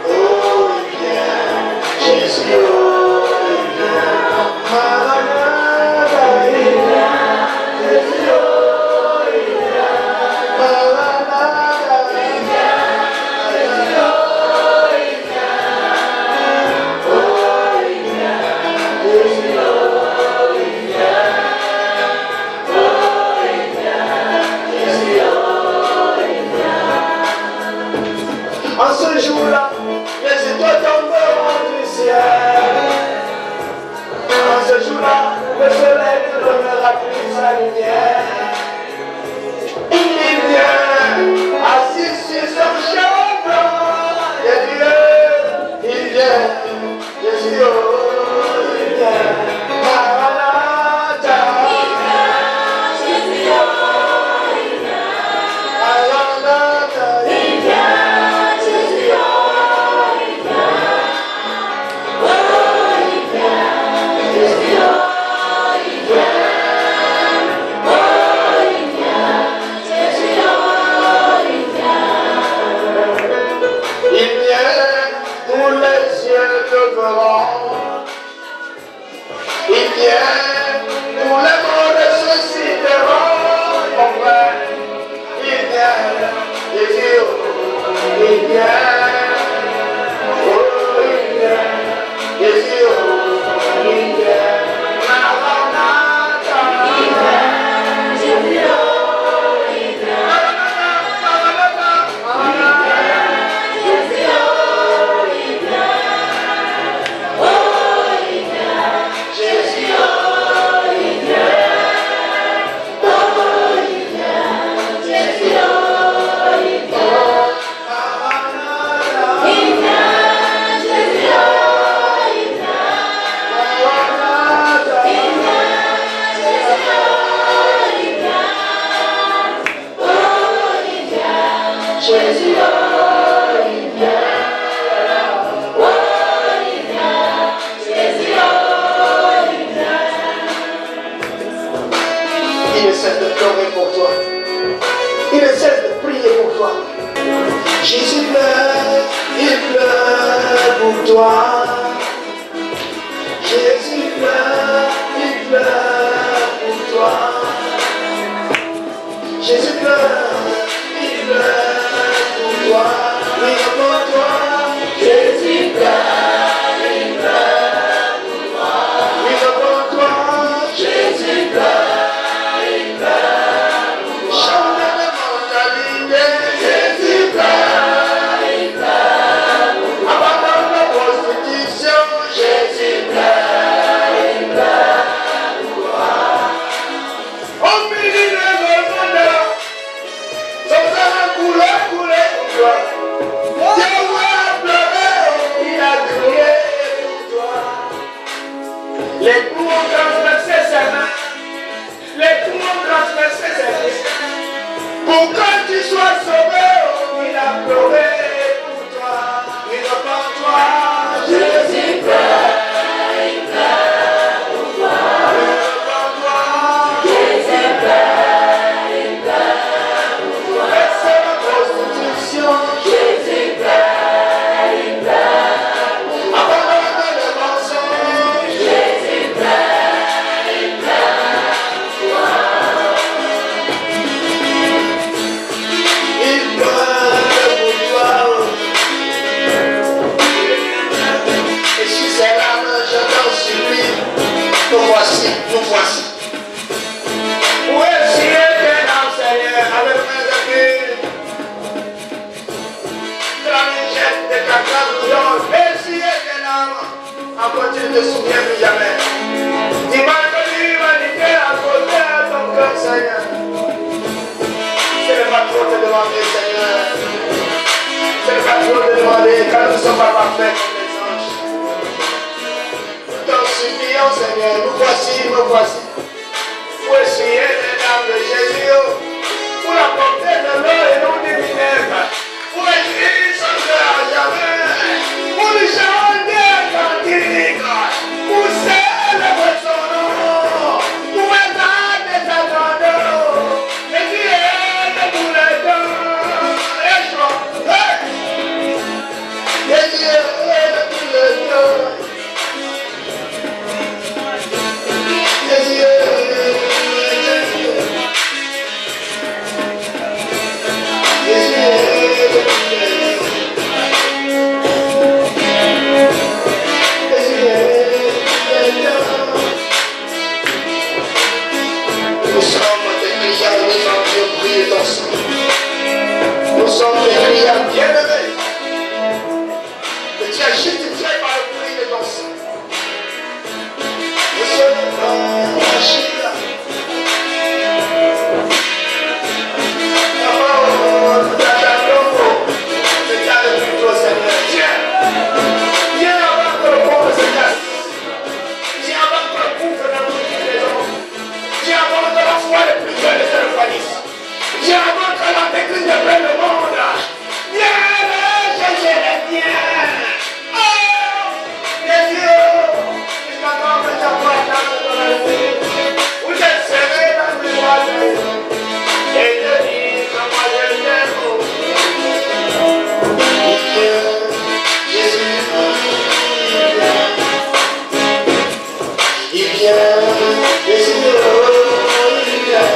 Oh, il vient. Jésus, il vient. Maranatha, il vient. Jésus, il vient. Maranatha, il vient. Jésus, il vient. Oh, il vient. Jésus, il vient. Oh, il vient. Jésus, il vient. En ce jour-là, les étoiles tomberont du ciel. En ce jour-là, le soleil ne donnera plus sa lumière. Il vient, assis sur son cheval blanc. Il vient, Jésus, oh, il vient. Maranatha, il vient. Jésus, oh, il vient. Maranatha, il vient. Jésus, oh, il vient. Oh, il vient. Jésus, oh, il vient. Oh, il vient. Jésus, oh, il vient. Il vient, tous les cieux le verront. Il vient, tous les morts ressusciteront. Mon frère, il vient. Jésus, oh, il vient. Oh, il vient. Jésus, oh, il vient. Maranatha, il vient. Jésus, oh, il vient. Maranatha, Maranatha, Jésus, oh, il vient. Oh, il vient. Jésus, oh, il vient. Oh, il vient. Jésus, oh, il vient. Maranatha, il vient. Jésus, oh, il vient. Maranatha, il vient. Jésus, oh, il vient. Oh, il vient. Jésus, oh, il vient. Oh, il vient. Jésus, oh, il vient. Il ne cesse de pleurer pour toi. Il ne cesse de prier pour toi. Jésus pleure, il pleure pour toi. Jésus pleure, il pleure pour toi. Jésus pleure, il pleure pour toi. Oui, pour toi. Jésus pleure, il pleure pour toi. Oui, pour toi. Jésus pleure, il pleure pour toi. Change de mentalité. Jésus pleure, il pleure pour toi. Abandonne la prostitution. tu ne te souviens plus jamais. Dis-moi que l'humanité a posé à ton cœur, Seigneur. Ce n'est pas trop te demander, Seigneur. Ce n'est pas trop te demander, car nous ne sommes pas parfaits comme les anges. Nous t'en supplions, Seigneur, nous voici, nous voici. Pour essuyer les larmes de Jésus, pour la porter de l'eau et non du vinaigre, pour écrire son cœur à jamais, pour lui chanter un cantique, pour célébrer son nom, pour éteindre des attendants, et qui est de tous les temps, et joie, et qui est de tous les temps, et qui est. Nous sommes des clients bien-aimés. Que tu as justifié par le prix de ton sang. Nous sommes dans la chine. Nous t'attendons. C'est ta depuis toi, Seigneur. Viens avant que le monde se casse. Viens avant que le couple ne brise les hommes. Viens avant que la foi les plus jeunes se refroidisse. Viens avant que la décline de plein le monde. Viens, Jésus, viens. Oh, Jésus, jusqu'à quand que ta voix attende dans la vie. Vous êtes serrés dans mes bras et te dire comment je t'aime. Jésus, il vient, Jésus, il vient.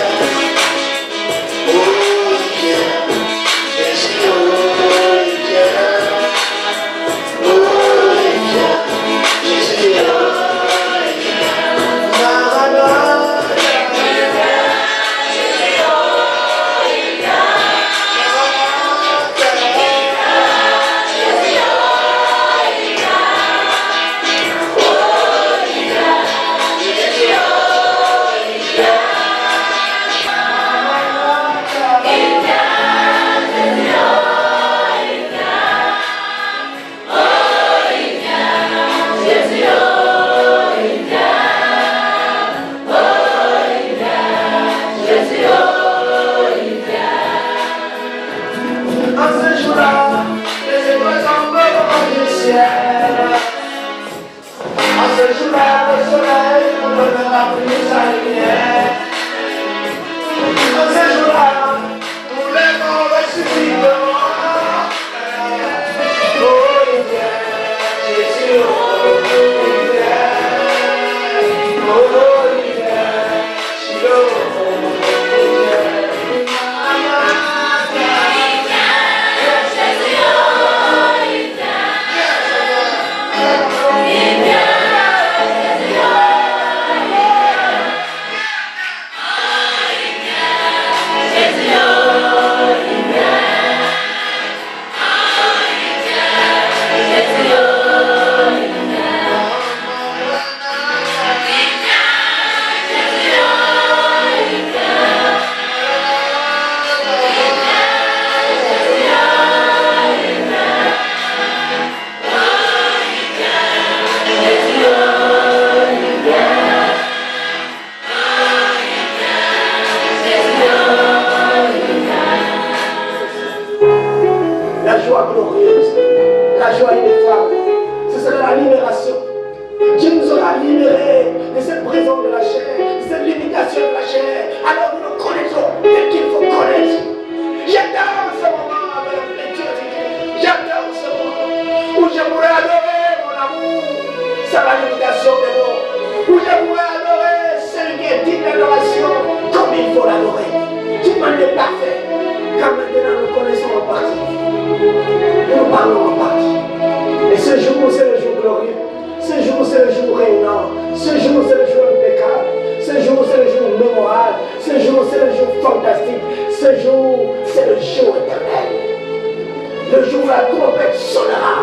Le jour où la trompette sonnera,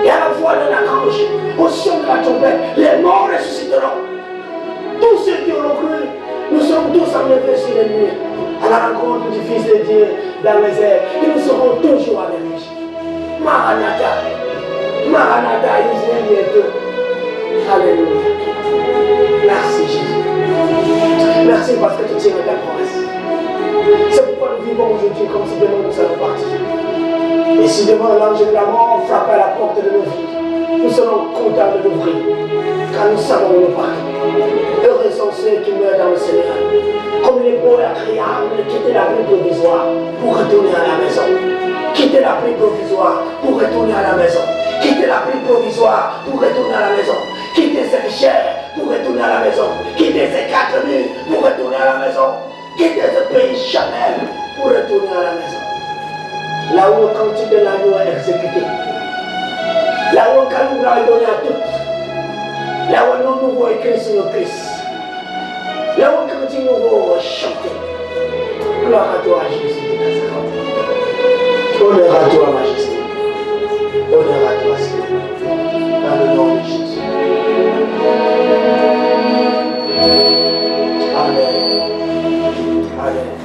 Et à la voix de l'archange, au son de la trompette, les morts ressusciteront. Tous ceux qui auront cru, nous sommes tous enlevés sur les nuées, à la rencontre du Fils de Dieu dans les airs, et nous serons toujours avec lui. Maranatha, Maranatha, il vient bientôt. Alléluia. Merci Jésus. Merci parce que tu tiens ta promesse. C'est pourquoi nous vivons aujourd'hui comme si demain nous allons partir. Et si demain l'ange de la mort frappe à la porte de nos vies, nous serons contents de l'ouvrir, car nous savons où nous partons. Heureux sont ceux qui meurent dans le Seigneur. Comme il est beau et agréable de quitter la vie provisoire pour retourner à la maison. Quitter la pluie provisoire pour retourner à la maison. Quitter la pluie provisoire pour retourner à la maison. Quitter cette chair pour retourner à la maison. Quitter ces 4 murs pour retourner à la maison. Quitter ce pays charnel pour retourner à la maison. Là où le cantique de l'agneau est exécuté. Là où le calendrier est donné à toutes. Là où nos nouveaux écrits sur nos cuisses. Là où le cantique nouveau est chanté. Gloire à toi, Jésus de Nazareth. Honneur à toi, Majesté. Honneur à toi, Seigneur. Dans le nom de Jésus. Amen. Amen.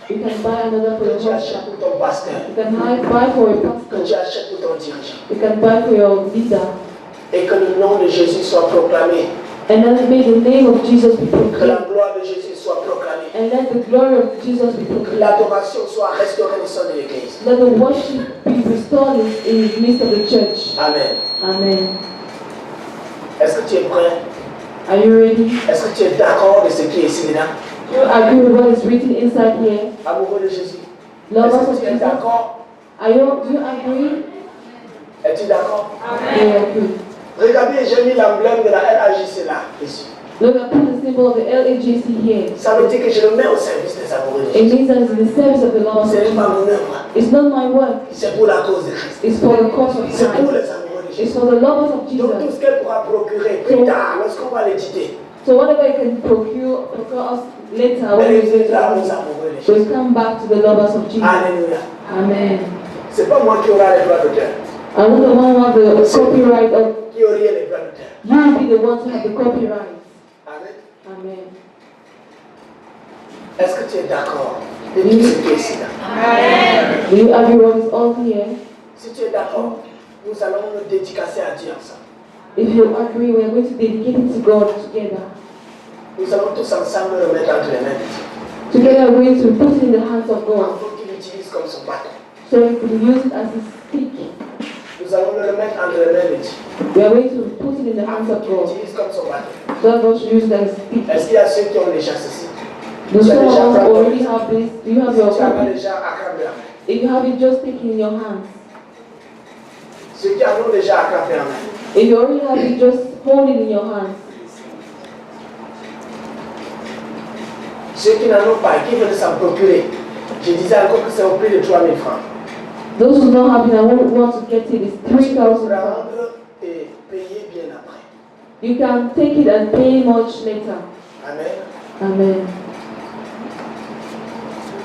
You can buy another for your Que tu achètes husband. pour ton pasteur. You can buy for your Que tu pastor. achètes pour ton dirigeant. You can buy for your leader. Et que le nom de Jésus soit proclamé. And then may the name of Jesus be Que la proclaimed. gloire de Jésus soit proclamée. And let the glory of Jesus be Que proclaimed. l'adoration soit restaurée au sein de l'Église. Let the worship be restored in the midst of the church. Amen. Amen. Est-ce que tu es prêt? Are you ready? Est-ce que tu es d'accord de ce qui est ici dedans? Do you agree with what is written inside here? Amoureux de Jésus. Lovers Est-ce of que tu es Jesus? d'accord? Do you agree? Es-tu d'accord? Do you agree? Regardez, j'ai mis l'emblème de la LAJC là, ici. Look, I put the symbol of the LAJC here. Ça veut dire que je le mets au service des amoureux de It Jésus. means that it's in the service of the Lord. Ce n'est pas mon œuvre. It's not my work. C'est pour la cause de Christ. It's for the cause of C'est pour Christ. les amoureux de It's Jésus. for the lovers of Donc tout Jesus. ce qu'elle pourra procurer plus tard, lorsqu'on va l'éditer, So whatever you can procure us later, when elle we get viendra aux to amoureux de will Jésus. come back to the lovers of Jesus. Alléluia. Amen. C'est pas moi qui aura les droits d'auteur. I'm not the one who have the copyright of. Qui aurait les droits d'auteur. You will be the one to have the copyright. Amen. Amen. Est-ce que tu es d'accord de tout ce qui est ici là? Do you agree what is all here? Si tu es d'accord, nous allons nous dédicacer à Dieu ensemble. If you agree, we are going to dedicate it to God together. Nous allons tous ensemble le mettre entre les mains de Dieu. Together we're going to put it in the hands of God. Pour qu'il l'utilise comme son bâton. So we can use it as a stick. Nous allons le remettre entre les mains de Dieu. We are going to put it in the hands Pour of qu'il God. l'utilise comme son bâton. So that God should use it as a stick. Est-ce qu'il y a ceux qui ont déjà ceci? Do some of us already have this? Do you have Si your tu as pas copy? déjà acclamé la main. If you have it, just take it in your hands. Ceux qui en ont déjà acclamé la main. If you already have it, just hold it in your hands. Ceux qui n'en ont pas et qui veulent s'en procurer, je disais encore que c'est au prix de 3 000 francs. Those who don't have it and won't want to get it, it's Tu peux 3,000 pounds. prendre et payer bien après. You can take it and pay much later. Amen. Amen.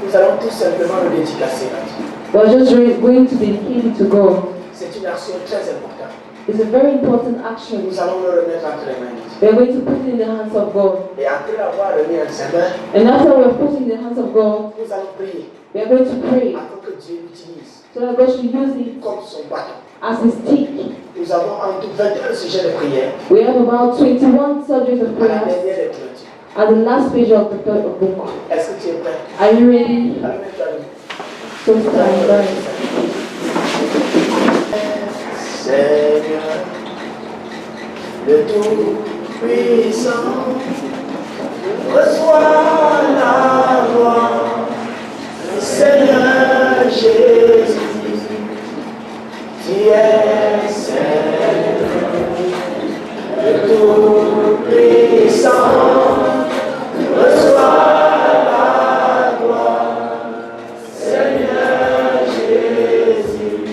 Nous allons tout simplement le dédicacer à Dieu. We're just going to dedicate it to God. C'est une action très importante. It's a very important action. Nous allons le remettre entre les mains de Dieu. We're going to put it in the hands of God. Et après l'avoir remis entre ses mains, And after we're put it in the hands of God, nous allons prier we are going to pray afin que Dieu l'utilise so that God should use it comme son bâton. as a stick. Nous avons en tout 21 sujets de prière We have about 21 subjects of à la prayers dernière des clôtures. at the last page of the book. Est-ce que tu es prêt? Are you ready? Allez, mets-toi debout. So stand by. Seigneur, le Tout-Puissant, reçois la gloire. Seigneur Jésus, tu es Seigneur, le Tout-Puissant, reçois la gloire. Seigneur Jésus,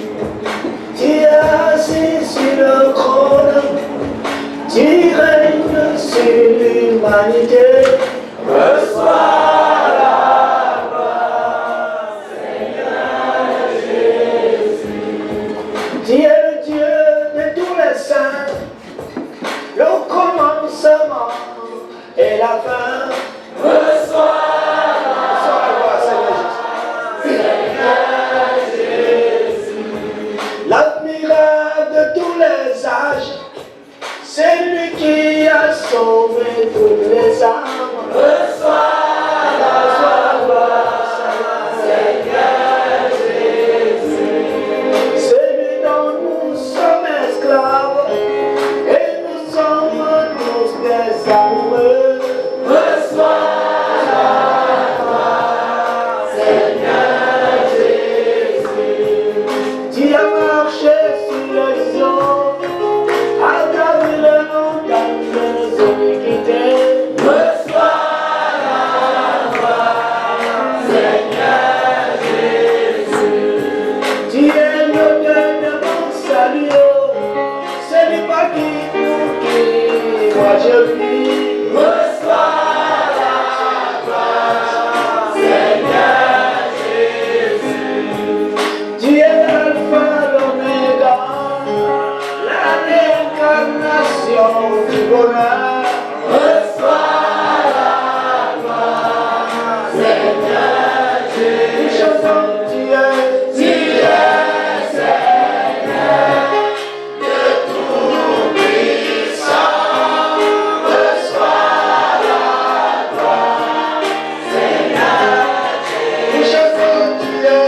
tu es assis sur le trône, tu règnes sur l'humanité. Reçois la gloire, Seigneur Jésus. Tu es le Dieu salut, ce n'est pas qui pour qui, moi je prie. Reçois la gloire, Seigneur Jésus. Tu es l'alpha, l'oméga, la réincarnation du bonheur. Reçois la gloire, Seigneur Jésus. Nous chantons, tu es Seigneur de tout puissant. Reçois la gloire, Seigneur Jésus. Nous chantons, tu es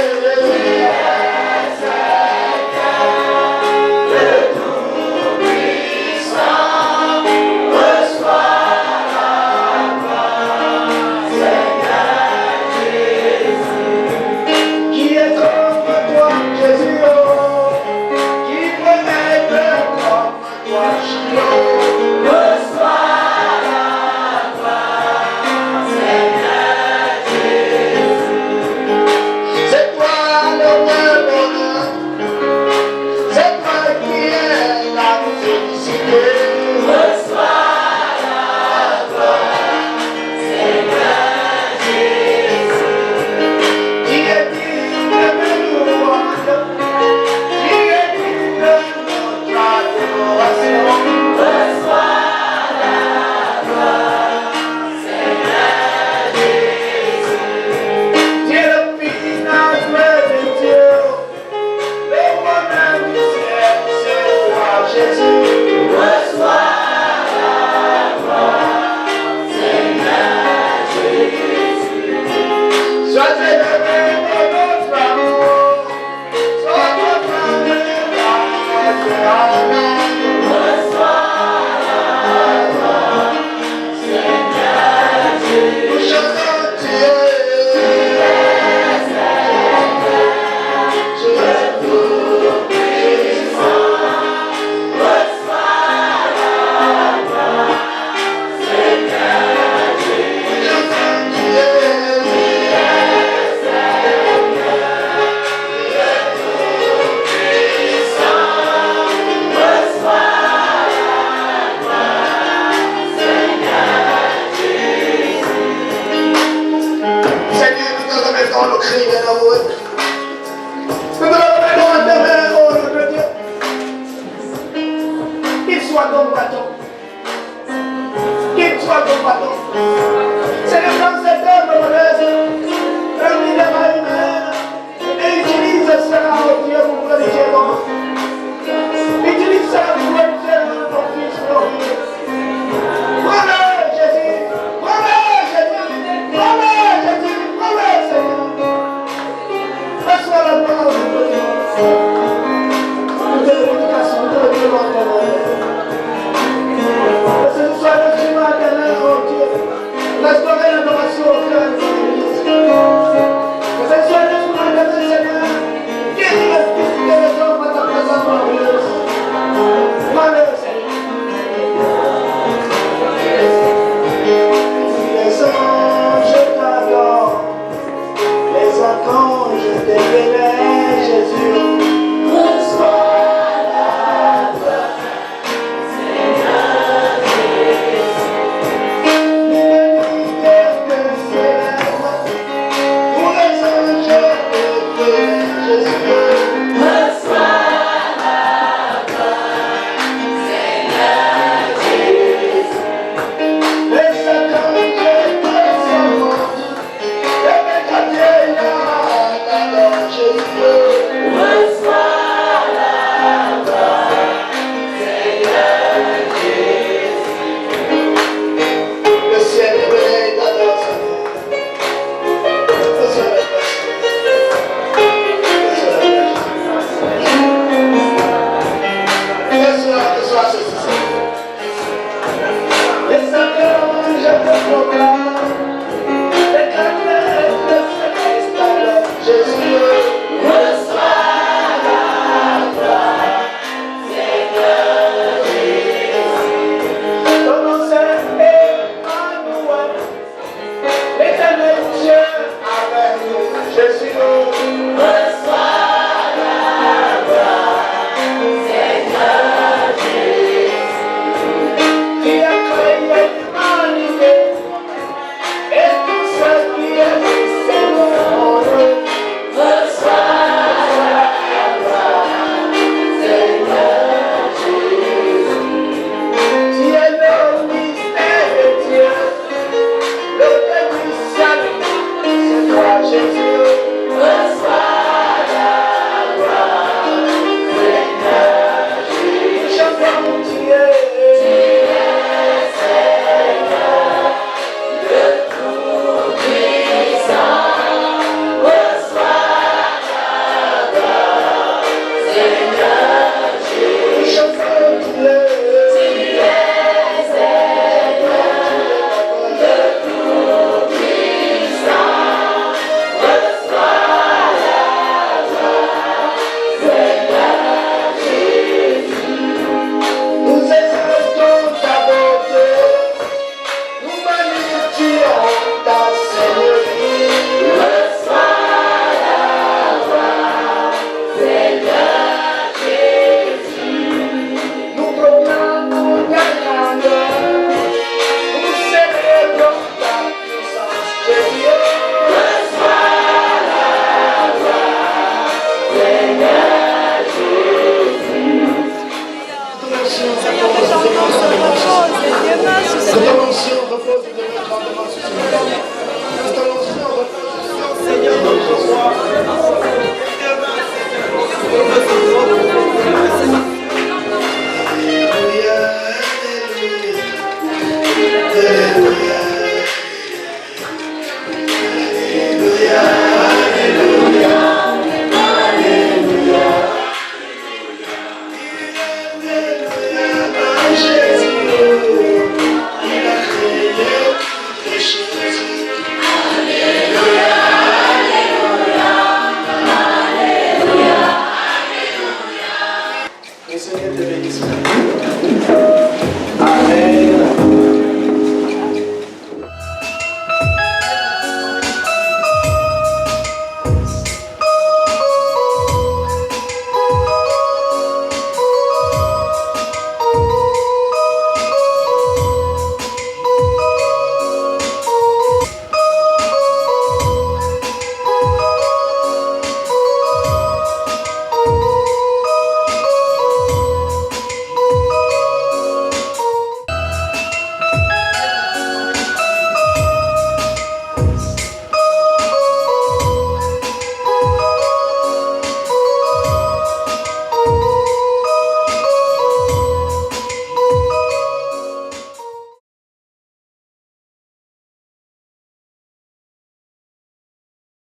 Seigneur, notre roi.